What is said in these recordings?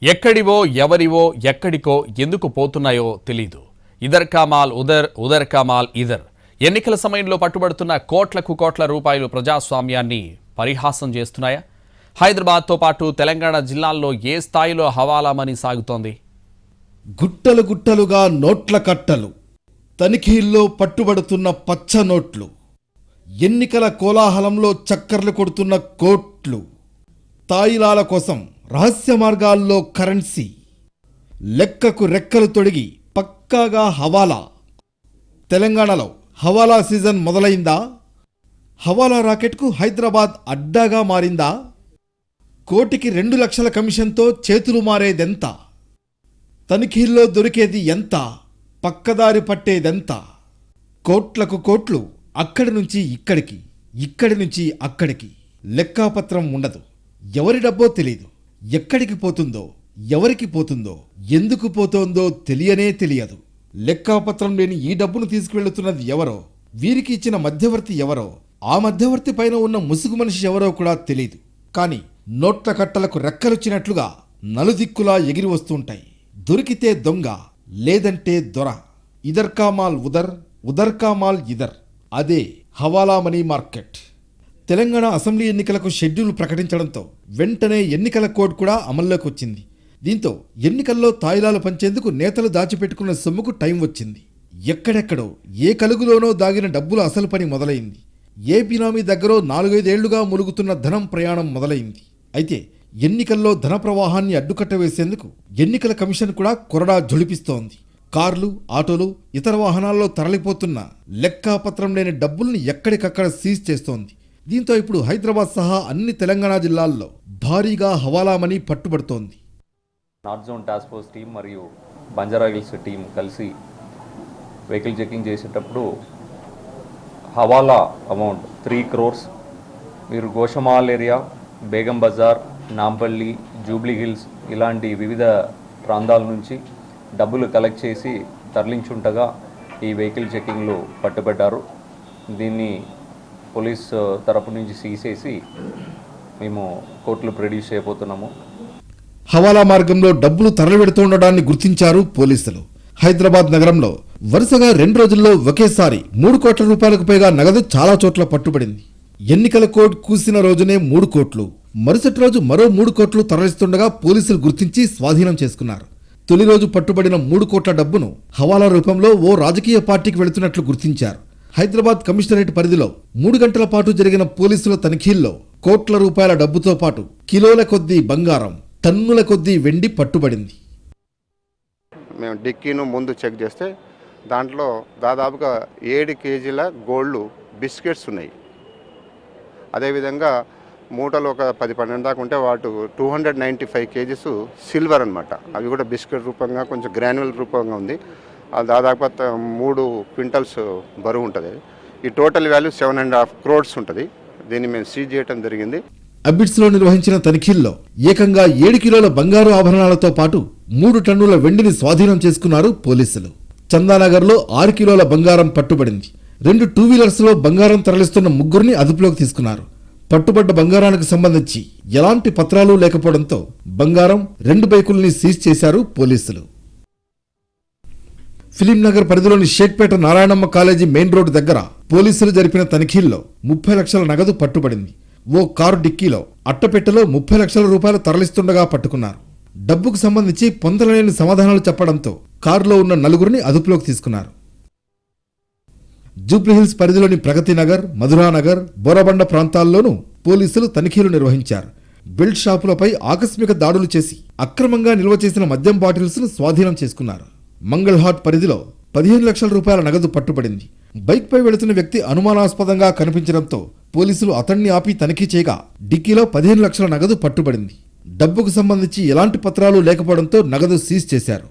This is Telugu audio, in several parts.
ఎక్కడివో ఎవరివో ఎక్కడికో ఎందుకు పోతున్నాయో తెలీదు. ఇదర్ కామాల్ ఉదర్, ఉదర్ కామాల్ ఇదర్. ఎన్నికల సమయంలో పట్టుబడుతున్న కోట్ల రూపాయలు ప్రజాస్వామ్యాన్ని పరిహాసం చేస్తున్నాయా? హైదరాబాద్తో పాటు తెలంగాణ జిల్లాల్లో ఏ స్థాయిలో హవాలా మనీ సాగుతోంది? గుట్టలు గుట్టలుగా నోట్ల కట్టలు, తనిఖీల్లో పట్టుబడుతున్న పచ్చ నోట్లు, ఎన్నికల కోలాహలంలో చక్కర్లు కొడుతున్న కోట్లు, తాయిలాల కోసం రహస్య మార్గాల్లో కరెన్సీ, లెక్కకు రెక్కలు తొడిగి పక్కాగా హవాలా. తెలంగాణలో హవాలా సీజన్ మొదలైందా? హవాలా రాకెట్కు హైదరాబాద్ అడ్డాగా మారిందా? కోటికి 2 లక్షల కమిషన్తో చేతులు మారేదెంత? తనిఖీల్లో దొరికేది ఎంత? పక్కదారి పట్టేదెంత? కోట్లకు కోట్లు అక్కడి నుంచి ఇక్కడికి, ఇక్కడి నుంచి అక్కడికి. లెక్కాపత్రం ఉండదు. ఎవరి డబ్బో తెలీదు. ఎక్కడికి పోతుందో, ఎవరికి పోతుందో, ఎందుకు పోతోందో తెలియదు. లెక్కాపత్రం లేని ఈ డబ్బును తీసుకువెళ్తున్నది ఎవరో, వీరికి ఇచ్చిన మధ్యవర్తి ఎవరో, ఆ మధ్యవర్తి పైన ఉన్న ముసుగు మనిషి ఎవరో కూడా తెలీదు. కాని నోట్ల కట్టలకు రెక్కలుచ్చినట్లుగా నలుదిక్కులా ఎగిరి వస్తుంటాయి. దొరికితే దొంగ, లేదంటే దొర. ఇదర్ కామాల్ ఉదర్, ఉదర్ కామాల్ ఇదర్. అదే hawala money market. Telangana assembly ఎన్నికలకు షెడ్యూల్ ప్రకటించడంతో వెంటనే ఎన్నికల కోడ్ కూడా అమల్లోకి వచ్చింది. దీంతో ఎన్నికల్లో తాయిలాలు పంచేందుకు నేతలు దాచిపెట్టుకున్న సొమ్ముకు టైం వచ్చింది. ఎక్కడెక్కడో ఏ కలుగులోనో దాగిన డబ్బుల అసలు పని మొదలైంది. ఏ బినామీ దగ్గరో 4-5 ఏళ్లుగా ములుగుతున్న ధనం ప్రయాణం మొదలైంది. అయితే ఎన్నికల్లో ధన ప్రవాహాన్ని అడ్డుకట్ట వేసేందుకు ఎన్నికల కమిషన్ కూడా కొరడా జొలిపిస్తోంది. కార్లు, ఆటోలు, ఇతర వాహనాల్లో తరలిపోతున్న లెక్కాపత్రం లేని డబ్బుల్ని ఎక్కడికక్కడ సీజ్ చేస్తోంది. దీంతో ఇప్పుడు హైదరాబాద్ సహా అన్ని తెలంగాణ జిల్లాల్లో భారీగా హవాలా మనీ పట్టుబడుతోంది. North zone task force team మరియు బంజారా హిల్స్ టీం కలిసి వెహికల్ చెకింగ్ చేసేటప్పుడు హవాలా అమౌంట్ 3 crores, మీరు గోషమాల్ ఏరియా, బేగం బజార్, నాంపల్లి, జూబ్లీ హిల్స్ ఇలాంటి వివిధ ప్రాంతాల నుంచి డబ్బులు కలెక్ట్ చేసి తరలించుంటగా ఈ వెహికల్ చెకింగ్లో పట్టుబడ్డారు. దీన్ని పోలీస్ తరపు నుంచి సీజ్ చేసి మేము కోర్టులో ప్రొడ్యూస్ చేయబోతున్నాము. హవాలా మార్గంలో డబ్బులు తరలివెడుతుండడాన్ని గుర్తించారు పోలీసులు. హైదరాబాద్ నగరంలో వరుసగా 2 రోజుల్లో ఒకేసారి 3 కోట్ల రూపాయలకు పైగా నగదు చాలా చోట్ల పట్టుబడింది. ఎన్నికల కోడ్ కూసిన రోజునే 3 కోట్లు, మరుసటి రోజు మరో 3 కోట్లు తరలిస్తుండగా పోలీసులు గుర్తించి స్వాధీనం చేసుకున్నారు. తొలి రోజు పట్టుబడిన 3 కోట్ల డబ్బును హవాలా రూపంలో ఓ రాజకీయ పార్టీకి వెళుతున్నట్లు గుర్తించారు. హైదరాబాద్ కమిషనరేట్ పరిధిలో 3 గంటల పాటు జరిగిన పోలీసుల తనిఖీల్లో కోట్ల రూపాయల డబ్బుతో పాటు కిలోల కొద్దీ బంగారం, టన్నుల కొద్దీ వెండి పట్టుబడింది. మేము డిక్కీను ముందు చెక్ చేస్తే దాంట్లో దాదాపుగా 7 కేజీల గోల్డ్ బిస్కెట్స్ ఉన్నాయి. అదేవిధంగా మూటలు ఒక 10-12 దాకా ఉంటే వాటి 295 కేజీస్ సిల్వర్ అనమాట. అవి కూడా బిస్కెట్ రూపంగా కొంచెం గ్రాన్యువల్ రూపంగా ఉంది. అది దాదాపు 3 క్వింటల్స్ బరువు ఉంటుంది. ఈ టోటల్ వాల్యూ 7.5 crores ఉంటుంది. దీన్ని మేము సీజ్ చేయడం జరిగింది. అబిడ్స్లో నిర్వహించిన తనిఖీల్లో ఏకంగా 7 కిలోల బంగారు ఆభరణాలతో పాటు 3 టన్నుల వెండిని స్వాధీనం చేసుకున్నారు పోలీసులు. చందానగర్లో 6 కిలోల బంగారం పట్టుబడింది. 2 2-వీలర్స్లో బంగారం తరలిస్తున్న 3 అదుపులోకి తీసుకున్నారు. పట్టుబడ్డ బంగారానికి సంబంధించి ఎలాంటి పత్రాలు లేకపోవడంతో బంగారం, 2 బైకుల్ని సీజ్ చేశారు పోలీసులు. ఫిలింనగర్ పరిధిలోని Shaikpet Narayanamma college main road దగ్గర పోలీసులు జరిపిన తనిఖీల్లో 30 లక్షల నగదు పట్టుబడింది. ఓ కారు డిక్కీలో అట్టపెట్టెలో 30 లక్షల రూపాయలు తరలిస్తుండగా పట్టుకున్నారు. డబ్బుకు సంబంధించి పొందలేని సమాధానాలు చెప్పడంతో కారులో ఉన్న 4 అదుపులోకి తీసుకున్నారు. జూబ్లీహిల్స్ పరిధిలోని ప్రగతి నగర్, మధురానగర్, బోరబండ ప్రాంతాల్లోనూ పోలీసులు తనిఖీలు నిర్వహించారు. బెల్ట్ షాపులపై ఆకస్మిక దాడులు చేసి అక్రమంగా నిల్వ చేసిన మద్యం బాటిల్స్ ను స్వాధీనం చేసుకున్నారు. మంగళహాట్ పరిధిలో 15 లక్షల రూపాయల నగదు పట్టుబడింది. బైక్పై వెళుతున్న వ్యక్తి అనుమానాస్పదంగా కనిపించడంతో పోలీసులు అతన్ని ఆపి తనిఖీ చేయగా డిక్కీలో 15 లక్షల నగదు పట్టుబడింది. డబ్బుకు సంబంధించి ఎలాంటి పత్రాలు లేకపోవడంతో నగదు సీజ్ చేశారు.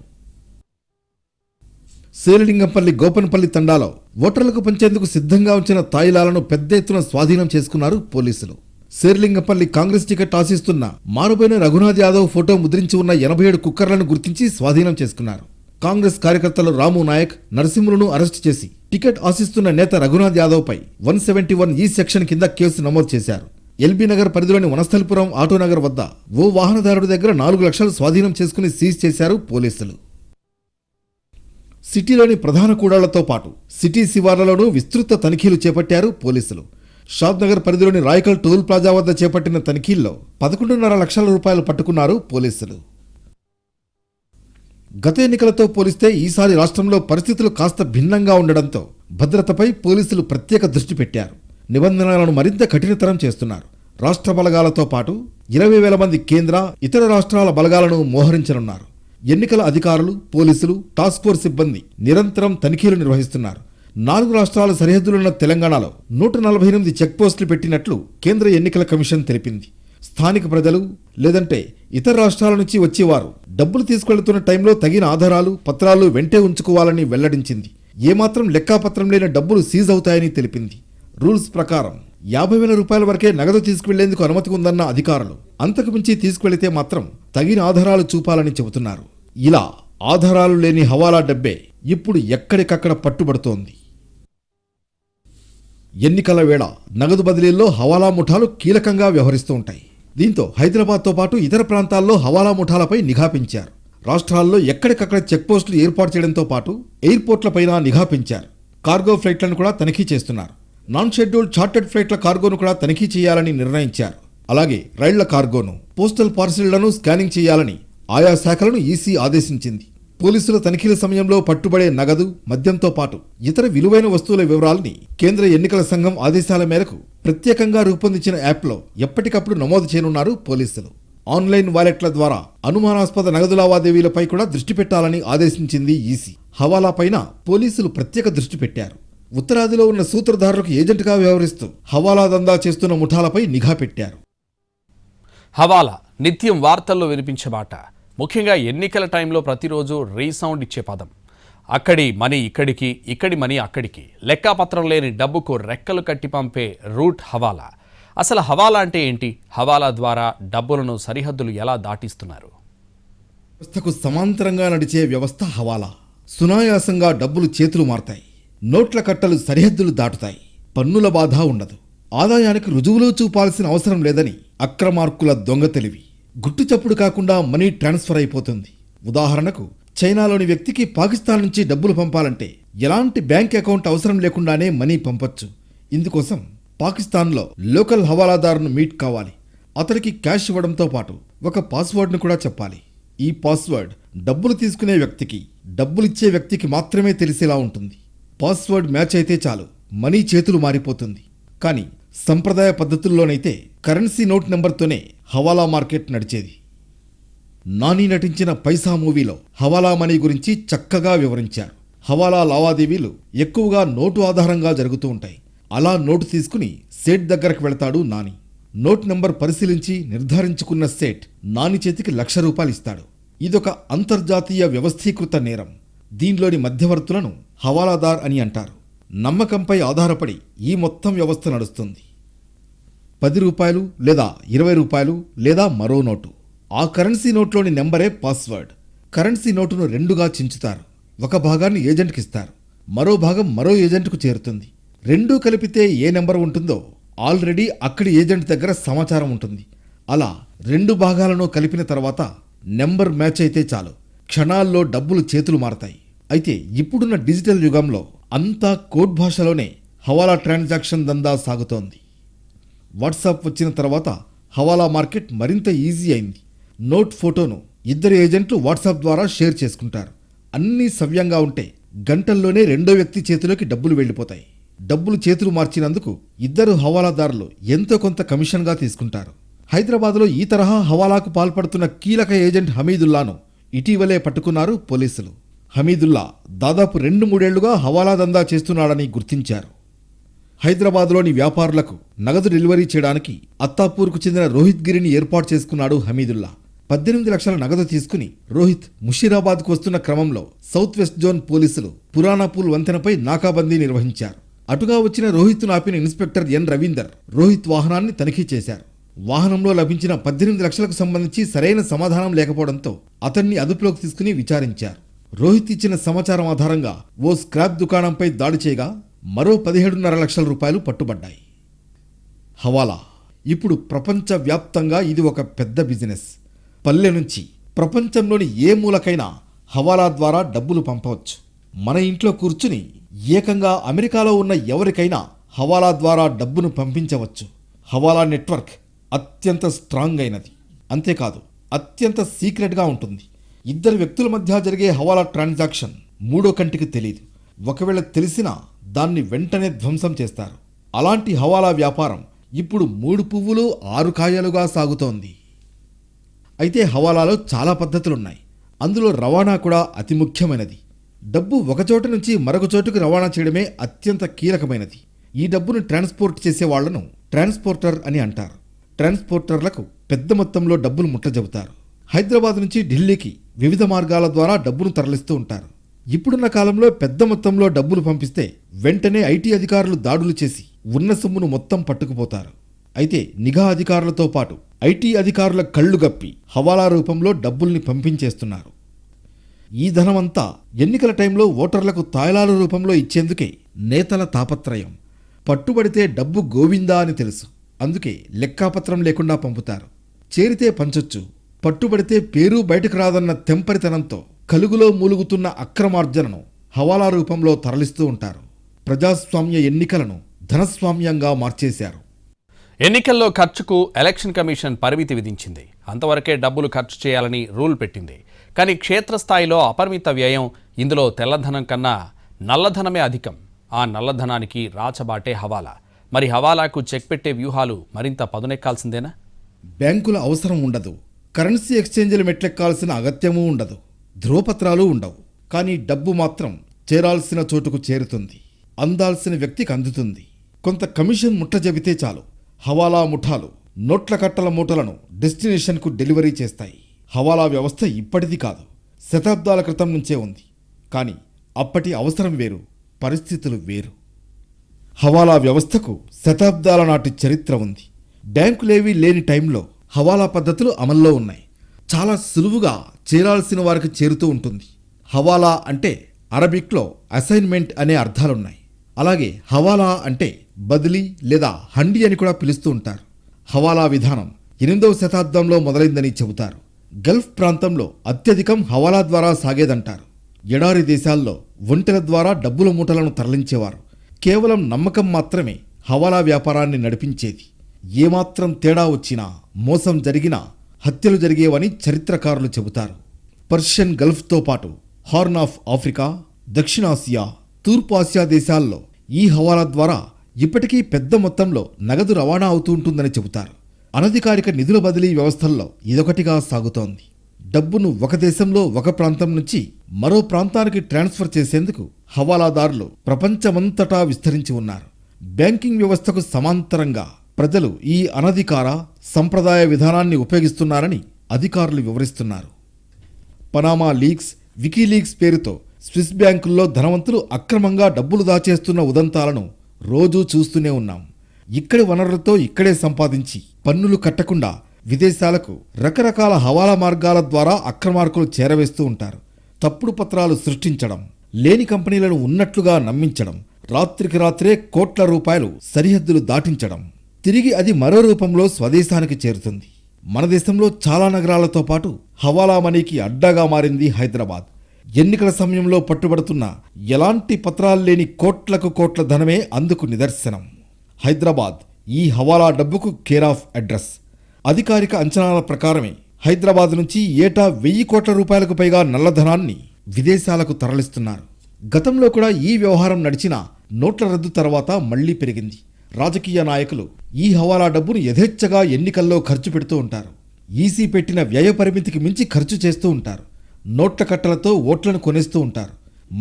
శేరిలింగంపల్లి గోపన్పల్లి తండాలో ఓటర్లకు పంచేందుకు సిద్ధంగా ఉంచిన తాయిలాలను పెద్ద ఎత్తున స్వాధీనం చేసుకున్నారు పోలీసులు. శేరిలింగంపల్లి కాంగ్రెస్ టికెట్ ఆశిస్తున్న మారుబోయిన రఘునాథ్ యాదవ్ ఫోటో ముద్రించి ఉన్న 87 కుక్కర్లను గుర్తించి స్వాధీనం చేసుకున్నారు. కాంగ్రెస్ కార్యకర్తలు రాము నాయక్, నరసింహులను అరెస్టు చేసి టికెట్ ఆశిస్తున్న నేత రఘునాథ్ యాదవ్ పై 171E సెక్షన్ కింద కేసు నమోదు చేశారు. ఎల్బీ నగర్ పరిధిలోని వనస్థలిపురం ఆటోనగర్ వద్ద ఓ వాహనదారుడి దగ్గర 4 లక్షలు స్వాధీనం చేసుకుని సీజ్ చేశారు పోలీసులు. సిటీలోని ప్రధాన కూడళ్లతో పాటు సిటీ శివార్లలోనూ విస్తృత తనిఖీలు చేపట్టారు పోలీసులు. షాద్నగర్ పరిధిలోని రాయకల్ టోల్ ప్లాజా వద్ద చేపట్టిన తనిఖీల్లో 11.5 లక్షల రూపాయలు పట్టుకున్నారు పోలీసులు. గత ఎన్నికలతో పోలిస్తే ఈసారి రాష్ట్రంలో పరిస్థితులు కాస్త భిన్నంగా ఉండడంతో భద్రతపై పోలీసులు ప్రత్యేక దృష్టి పెట్టారు. నిబంధనలను మరింత కఠినతరం చేస్తున్నారు. రాష్ట్ర బలగాలతో పాటు 20,000 మంది కేంద్ర, ఇతర రాష్ట్రాల బలగాలను మోహరించనున్నారు. ఎన్నికల అధికారులు, పోలీసులు, టాస్క్ ఫోర్స్ సిబ్బంది నిరంతరం తనిఖీలు నిర్వహిస్తున్నారు. 4 రాష్ట్రాల సరిహద్దులున్న తెలంగాణలో 148 చెక్పోస్టులు పెట్టినట్లు కేంద్ర ఎన్నికల కమిషన్ తెలిపింది. స్థానిక ప్రజలు లేదంటే ఇతర రాష్ట్రాల నుంచి వచ్చేవారు డబ్బులు తీసుకెళ్తున్న టైంలో తగిన ఆధారాలు, పత్రాలు వెంటే ఉంచుకోవాలని వెల్లడించింది. ఏమాత్రం లెక్కాపత్రం లేని డబ్బులు సీజ్ అవుతాయని తెలిపింది. రూల్స్ ప్రకారం 50,000 రూపాయల వరకే నగదు తీసుకువెళ్లేందుకు అనుమతి ఉందన్న అధికారులు అంతకు మించి తీసుకువెళితే మాత్రం తగిన ఆధారాలు చూపాలని చెబుతున్నారు. ఇలా ఆధారాలు లేని హవాలా డబ్బే ఇప్పుడు ఎక్కడికక్కడ పట్టుబడుతోంది. ఎన్నికల వేళ నగదు బదిలీల్లో హవాలా ముఠాలు కీలకంగా వ్యవహరిస్తూ ఉంటాయి. దీంతో హైదరాబాద్తో పాటు ఇతర ప్రాంతాల్లో హవాలా ముఠాలపై నిఘా పెంచారు. రాష్ట్రాల్లో ఎక్కడికక్కడ చెక్పోస్టులు ఏర్పాటు చేయడంతో పాటు ఎయిర్పోర్ట్లపైన నిఘా పెంచారు. కార్గో ఫ్లైట్లను కూడా తనిఖీ చేస్తున్నారు. నాన్ షెడ్యూల్డ్ చార్టెడ్ ఫ్లైట్ల కార్గోను కూడా తనిఖీ చేయాలని నిర్ణయించారు. అలాగే రైళ్ల కార్గోను, పోస్టల్ పార్సిళ్లను స్కానింగ్ చేయాలని ఆయా శాఖలను ఈసీ ఆదేశించింది. పోలీసుల తనిఖీల సమయంలో పట్టుబడే నగదు, మద్యంతో పాటు ఇతర విలువైన వస్తువుల వివరాలని కేంద్ర ఎన్నికల సంఘం ఆదేశాల మేరకు ప్రత్యేకంగా రూపొందించిన యాప్లో ఎప్పటికప్పుడు నమోదు చేయనున్నారు పోలీసులు. ఆన్లైన్ వాలెట్ల ద్వారా అనుమానాస్పద నగదు లావాదేవీలపై కూడా దృష్టి పెట్టాలని ఆదేశించింది ఈసీ. హవాలా పైన పోలీసులు ప్రత్యేక దృష్టి పెట్టారు. ఉత్తరాదిలో ఉన్న సూత్రధారులకు ఏజెంట్గా వ్యవహరిస్తూ హవాలా దందా చేస్తున్న ముఠాలపై నిఘా పెట్టారు. హవాలా నిత్యం వార్తల్లో వినిపించే మాట. ముఖ్యంగా ఎన్నికల టైంలో ప్రతిరోజు రీసౌండ్ ఇచ్చే పదం. అక్కడి మనీ ఇక్కడికి, ఇక్కడి మనీ అక్కడికి, లెక్కాపత్రం లేని డబ్బుకు రెక్కలు కట్టి పంపే రూట్ హవాలా. అసలు హవాలా అంటే ఏంటి? హవాలా ద్వారా డబ్బులను సరిహద్దులు ఎలా దాటిస్తున్నారు? వ్యవస్థకు సమాంతరంగా నడిచే వ్యవస్థ హవాలా. సునాయాసంగా డబ్బులు చేతులు మారతాయి. నోట్ల కట్టలు సరిహద్దులు దాటుతాయి. పన్నుల బాధ ఉండదు. ఆదాయానికి రుజువులు చూపాల్సిన అవసరం లేదని అక్రమార్కుల దొంగ తెలివి. గుట్టుచప్పుడు కాకుండా మనీ ట్రాన్స్ఫర్ అయిపోతుంది. ఉదాహరణకు చైనాలోని వ్యక్తికి పాకిస్తాన్ నుంచి డబ్బులు పంపాలంటే ఎలాంటి బ్యాంక్ అకౌంట్ అవసరం లేకుండానే మనీ పంపొచ్చు. ఇందుకోసం పాకిస్తాన్లో లోకల్ హవాలాదారును మీట్ కావాలి. అతడికి క్యాష్ ఇవ్వడంతో పాటు ఒక పాస్వర్డ్ను కూడా చెప్పాలి. ఈ పాస్వర్డ్ డబ్బులు తీసుకునే వ్యక్తికి, డబ్బులిచ్చే వ్యక్తికి మాత్రమే తెలిసేలా ఉంటుంది. పాస్వర్డ్ మ్యాచ్ అయితే చాలు, మనీ చేతులు మారిపోతుంది. కానీ సంప్రదాయ పద్ధతుల్లోనైతే కరెన్సీ నోట్ నెంబర్తోనే హవాలా మార్కెట్ నడిచేది. నాని నటించిన పైసా మూవీలో హవాలా మనీ గురించి చక్కగా వివరించారు. హవాలా లావాదేవీలు ఎక్కువగా నోటు ఆధారంగా జరుగుతూ ఉంటాయి. అలా నోటు తీసుకుని సేట్ దగ్గరకు వెళతాడు నాని. నోట్ నెంబర్ పరిశీలించి నిర్ధారించుకున్న సేట్ నాని చేతికి ₹1,00,000 ఇస్తాడు. ఇదొక అంతర్జాతీయ వ్యవస్థీకృత నేరం. దీనిలోని మధ్యవర్తులను హవాలాదార్ అని అంటారు. నమ్మకంపై ఆధారపడి ఈ మొత్తం వ్యవస్థ నడుస్తుంది. ₹10 లేదా ₹20 లేదా మరో నోటు. ఆ కరెన్సీ నోట్లోని నెంబరే పాస్వర్డ్. కరెన్సీ నోటును 2గా చించుతారు. ఒక భాగాన్ని ఏజెంట్కి ఇస్తారు, మరో భాగం మరో ఏజెంట్కు చేరుతుంది. రెండూ కలిపితే ఏ నెంబర్ ఉంటుందో ఆల్రెడీ అక్కడి ఏజెంట్ దగ్గర సమాచారం ఉంటుంది. అలా 2 భాగాలను కలిపిన తర్వాత నెంబర్ మ్యాచ్ అయితే చాలు, క్షణాల్లో డబ్బులు చేతులు మారతాయి. అయితే ఇప్పుడున్న డిజిటల్ యుగంలో అంతా కోడ్ భాషలోనే హవాలా ట్రాన్సాక్షన్ దందా సాగుతోంది. వాట్సాప్ వచ్చిన తర్వాత హవాలా మార్కెట్ మరింత ఈజీ అయింది. నోట్ ఫోటోను 2 ఏజెంట్లు వాట్సాప్ ద్వారా షేర్ చేసుకుంటారు. అన్నీ సవ్యంగా ఉంటే గంటల్లోనే రెండో వ్యక్తి చేతిలోకి డబ్బులు వెళ్ళిపోతాయి. డబ్బులు చేతులు మార్చినందుకు 2 హవాలాదారులు ఎంతో కొంత కమిషన్గా తీసుకుంటారు. హైదరాబాద్లో ఈ తరహా హవాలాకు పాల్పడుతున్న కీలక ఏజెంట్ హమీదుల్లాను ఇటీవలే పట్టుకున్నారు పోలీసులు. హమీదుల్లా దాదాపు 2-3 ఏళ్లుగా హవాలా దందా చేస్తున్నాడని గుర్తించారు. హైదరాబాద్లోని వ్యాపారులకు నగదు డెలివరీ చేయడానికి అత్తాపూర్కు చెందిన రోహిత్ గిరిని ఏర్పాటు చేసుకున్నాడు హమీదుల్లా. 18 లక్షల నగదు తీసుకుని రోహిత్ ముషీరాబాద్కు వస్తున్న క్రమంలో సౌత్ వెస్ట్ జోన్ పోలీసులు పురాణాపూల్ వంతెనపై నాకాబందీ నిర్వహించారు. అటుగా వచ్చిన రోహిత్ను ఆపిన ఇన్స్పెక్టర్ ఎన్ రవీందర్ రోహిత్ వాహనాన్ని తనిఖీ చేశారు. వాహనంలో లభించిన 18 లక్షలకు సంబంధించి సరైన సమాధానం లేకపోవడంతో అతన్ని అదుపులోకి తీసుకుని విచారించారు. రోహిత్ ఇచ్చిన సమాచారం ఆధారంగా ఓ స్క్రాప్ దుకాణంపై దాడి చేయగా మరో 17.5 లక్షల రూపాయలు పట్టుబడ్డాయి. హవాలా ఇప్పుడు ప్రపంచవ్యాప్తంగా ఇది ఒక పెద్ద బిజినెస్. పల్లె నుంచి ప్రపంచంలోని ఏ మూలకైనా హవాలా ద్వారా డబ్బులు పంపవచ్చు. మన ఇంట్లో కూర్చుని ఏకంగా అమెరికాలో ఉన్న ఎవరికైనా హవాలా ద్వారా డబ్బును పంపించవచ్చు. హవాలా నెట్వర్క్ అత్యంత స్ట్రాంగ్ అయినది. అంతేకాదు, అత్యంత సీక్రెట్గా ఉంటుంది. ఇద్దరు వ్యక్తుల మధ్య జరిగే హవాలా ట్రాన్సాక్షన్ మూడో కంటికి తెలియదు. ఒకవేళ తెలిసినా దాన్ని వెంటనే ధ్వంసం చేస్తారు. అలాంటి హవాలా వ్యాపారం ఇప్పుడు 3 పువ్వులు 6 కాయలుగా సాగుతోంది. అయితే హవాలాలో చాలా పద్ధతులున్నాయి. అందులో రవాణా కూడా అతి ముఖ్యమైనది. డబ్బు ఒకచోట నుంచి మరొక చోటుకు రవాణా చేయడమే అత్యంత కీలకమైనది. ఈ డబ్బును ట్రాన్స్పోర్ట్ చేసే వాళ్లను ట్రాన్స్పోర్టర్ అని అంటారు. ట్రాన్స్పోర్టర్లకు పెద్ద మొత్తంలో డబ్బులు ముట్టజెబుతారు. హైదరాబాద్ నుంచి ఢిల్లీకి వివిధ మార్గాల ద్వారా డబ్బును తరలిస్తూ ఉంటారు. ఇప్పుడున్న కాలంలో పెద్ద మొత్తంలో డబ్బులు పంపిస్తే వెంటనే ఐటీ అధికారులు దాడులు చేసి ఉన్న సొమ్మును మొత్తం పట్టుకుపోతారు. అయితే నిఘా అధికారులతో పాటు ఐటీ అధికారుల కళ్ళు గప్పి హవాలా రూపంలో డబ్బుల్ని పంపించేస్తున్నారు. ఈ ధనమంతా ఎన్నికల టైంలో ఓటర్లకు తాయిలాల రూపంలో ఇచ్చేందుకే నేతల తాపత్రయం. పట్టుబడితే డబ్బు గోవిందా అని తెలుసు. అందుకే లెక్కాపత్రం లేకుండా పంపుతారు. చేరితే పంచొచ్చు, పట్టుబడితే పేరు బయటకు రాదన్న తెంపరితనంతో కలుగులో మూలుగుతున్న అక్రమార్జనను హవాలా రూపంలో తరలిస్తూ ఉంటారు. ప్రజాస్వామ్య ఎన్నికలను ధనస్వామ్యంగా మార్చేశారు. ఎన్నికల్లో ఖర్చుకు ఎలక్షన్ కమిషన్ పరిమితి విధించింది. అంతవరకే డబ్బులు ఖర్చు చేయాలని రూల్ పెట్టింది. కానీ క్షేత్రస్థాయిలో అపరిమిత వ్యయం. ఇందులో తెల్లధనం కన్నా నల్లధనమే అధికం. ఆ నల్లధనానికి రాచబాటే హవాలా. మరి హవాలాకు చెక్ పెట్టే వ్యూహాలు మరింత పదునెక్కాల్సిందేనా? బ్యాంకుల అవసరం ఉండదు. కరెన్సీ ఎక్స్చేంజ్లు మెట్లెక్కాల్సిన అగత్యమూ ఉండదు. ధ్రువపత్రాలు ఉండవు. కానీ డబ్బు మాత్రం చేరాల్సిన చోటుకు చేరుతుంది. అందాల్సిన వ్యక్తికి అందుతుంది. కొంత కమిషన్ ముట్ట చెబితే చాలు, హవాలా ముఠాలు నోట్ల కట్టల మూటలను డెస్టినేషన్కు డెలివరీ చేస్తాయి. హవాలా వ్యవస్థ ఇప్పటిది కాదు, శతాబ్దాల క్రితం నుంచే ఉంది. కానీ అప్పటి అవసరం వేరు, పరిస్థితులు వేరు. హవాలా వ్యవస్థకు శతాబ్దాల నాటి చరిత్ర ఉంది. బ్యాంకులేవీ లేని టైంలో హవాలా పద్ధతులు అమల్లో ఉన్నాయి. చాలా సులువుగా చేరాల్సిన వారికి చేరుతూ ఉంటుంది. హవాలా అంటే అరబిక్లో అసైన్మెంట్ అనే అర్థాలున్నాయి. అలాగే హవాలా అంటే బదిలీ లేదా హండి అని కూడా పిలుస్తూ ఉంటారు. హవాలా విధానం 8వ శతాబ్దంలో మొదలైందని చెబుతారు. గల్ఫ్ ప్రాంతంలో అత్యధికం హవాలా ద్వారా సాగేదంటారు. ఎడారి దేశాల్లో ఒంటెల ద్వారా డబ్బుల మూటలను తరలించేవారు. కేవలం నమ్మకం మాత్రమే హవాలా వ్యాపారాన్ని నడిపించేది. ఏమాత్రం తేడా వచ్చినా, మోసం జరిగినా హత్యలు జరిగేవని చరిత్రకారులు చెబుతారు. పర్షియన్ గల్ఫ్తో పాటు హార్న్ ఆఫ్ ఆఫ్రికా, దక్షిణాసియా, తూర్పు ఆసియా దేశాల్లో ఈ హవాలా ద్వారా ఇప్పటికీ పెద్ద మొత్తంలో నగదు రవాణా అవుతూ ఉంటుందని చెబుతారు. అనధికారిక నిధుల బదిలీ వ్యవస్థల్లో ఇదొకటిగా సాగుతోంది. డబ్బును ఒక దేశంలో ఒక ప్రాంతం నుంచి మరో ప్రాంతానికి ట్రాన్స్ఫర్ చేసేందుకు హవాలాదారులు ప్రపంచమంతటా విస్తరించి ఉన్నారు. బ్యాంకింగ్ వ్యవస్థకు సమాంతరంగా ప్రజలు ఈ అనధికార సంప్రదాయ విధానాన్ని ఉపయోగిస్తున్నారని అధికారులు వివరిస్తున్నారు. పనామా లీక్స్, వికీలీక్స్ పేరుతో స్విస్ బ్యాంకుల్లో ధనవంతులు అక్రమంగా డబ్బులు దాచేస్తున్న ఉదంతాలను రోజూ చూస్తూనే ఉన్నాం. ఇక్కడి వనరులతో ఇక్కడే సంపాదించి పన్నులు కట్టకుండా విదేశాలకు రకరకాల హవాలా మార్గాల ద్వారా అక్రమార్కులు చేరవేస్తూ ఉంటారు. తప్పుడు పత్రాలు సృష్టించడం, లేని కంపెనీలను ఉన్నట్లుగా నమ్మించడం, రాత్రికి రాత్రే కోట్ల రూపాయలు సరిహద్దులు దాటించడం, తిరిగి అది మరో రూపంలో స్వదేశానికి చేరుతుంది. మన దేశంలో చాలా నగరాలతో పాటు హవాలా మనీకి అడ్డాగా మారింది హైదరాబాద్. ఎన్నికల సమయంలో పట్టుబడుతున్న ఎలాంటి పత్రాలు లేని కోట్లకు కోట్ల ధనమే అందుకు నిదర్శనం. హైదరాబాద్ ఈ హవాలా డబ్బుకు కేర్ ఆఫ్ అడ్రస్. అధికారిక అంచనాల ప్రకారమే హైదరాబాద్ నుంచి ఏటా 1000 కోట్ల రూపాయలకు పైగా నల్లధనాన్ని విదేశాలకు తరలిస్తున్నారు. గతంలో కూడా ఈ వ్యవహారం నడిచిన నోట్ల రద్దు తర్వాత మళ్లీ పెరిగింది. రాజకీయ నాయకులు ఈ హవాలా డబ్బును యథేచ్ఛగా ఎన్నికల్లో ఖర్చు పెడుతూ ఉంటారు. ఈసీ పెట్టిన వ్యయ పరిమితికి మించి ఖర్చు చేస్తూ ఉంటారు. నోట్ల కట్టలతో ఓట్లను కొనేస్తూ ఉంటారు.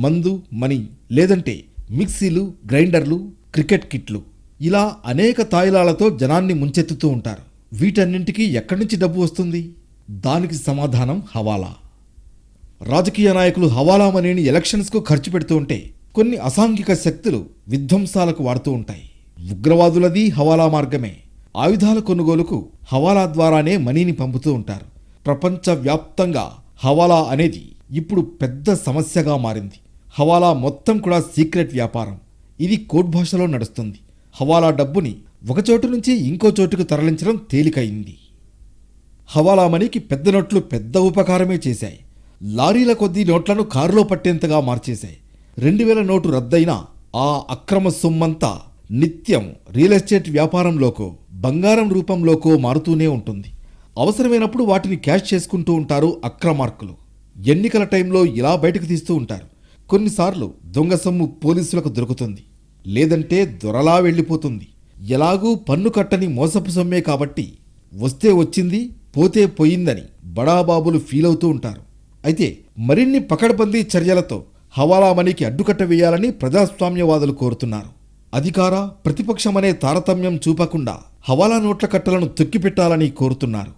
మందు, మనీ, లేదంటే మిక్సీలు, గ్రైండర్లు, క్రికెట్ కిట్లు, ఇలా అనేక తాయిలాలతో జనాన్ని ముంచెత్తుతూ ఉంటారు. వీటన్నింటికీ ఎక్కడి నుంచి డబ్బు వస్తుంది? దానికి సమాధానం హవాలా. రాజకీయ నాయకులు హవాలా మనీని ఎలక్షన్స్కు ఖర్చు పెడుతూ ఉంటే కొన్ని అసాంఘిక శక్తులు విధ్వంసాలకు వాడుతూ ఉంటాయి. ఉగ్రవాదులది హవాలా మార్గమే. ఆయుధాల కొనుగోలుకు హవాలా ద్వారానే మనీని పంపుతూ ఉంటారు. ప్రపంచవ్యాప్తంగా హవాలా అనేది ఇప్పుడు పెద్ద సమస్యగా మారింది. హవాలా మొత్తం కూడా సీక్రెట్ వ్యాపారం. ఇది కోడ్ భాషలో నడుస్తుంది. హవాలా డబ్బుని ఒకచోటు నుంచి ఇంకో చోటుకు తరలించడం తేలికయింది. హవాలా మనీకి పెద్ద నోట్లు పెద్ద ఉపకారమే చేశాయి. లారీల కొద్దీ నోట్లను కారులో పట్టేంతగా మార్చేశాయి. 2000 నోటు రద్దయినా ఆ అక్రమ సొమ్మంతా నిత్యం రియల్ ఎస్టేట్ వ్యాపారంలోకో బంగారం రూపంలోకో మారుతూనే ఉంటుంది. అవసరమైనప్పుడు వాటిని క్యాష్ చేసుకుంటూ ఉంటారు అక్రమార్కులు. ఎన్నికల టైంలో ఇలా బయటకు తీస్తూ ఉంటారు. కొన్నిసార్లు దొంగ సొమ్ము పోలీసులకు దొరుకుతుంది, లేదంటే దొరలా వెళ్ళిపోతుంది. ఎలాగూ పన్ను కట్టని మోసపు సొమ్మే కాబట్టి వస్తే వచ్చింది, పోతే పోయిందని బడాబాబులు ఫీలవుతూ ఉంటారు. అయితే మరిన్ని పకడ్బందీ చర్యలతో హవాలా మనీకి అడ్డుకట్ట వేయాలని ప్రజాస్వామ్యవాదులు కోరుతున్నారు. అధికార ప్రతిపక్షమనే తారతమ్యం చూపకుండా హవాలా నోట్ల కట్టలను తొక్కిపెట్టాలని కోరుతున్నారు.